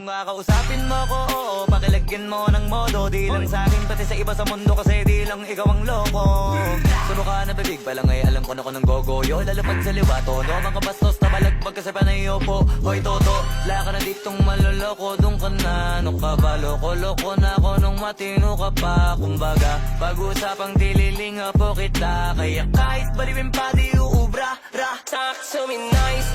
Kung kakausapin mo ko, oo, pakilagyan mo ng modo. Di lang sa akin, pati sa iba sa mundo, kasi di lang ikaw ang loko. Sumukha na bibig pa lang ay alam ko na ko ng gogoyo. Lalapag sa liwato, no, mga bastos na balagbag kasi panayo po. Hoy toto, la ka na ditong maloloko. Doon ka na, ano ka ba, loko-loko na ako nung matino ka pa. Kumbaga, pag-usapang dililinga po kita. Kaya kahit baliwin pa di uubra, ra. Talk to me nice,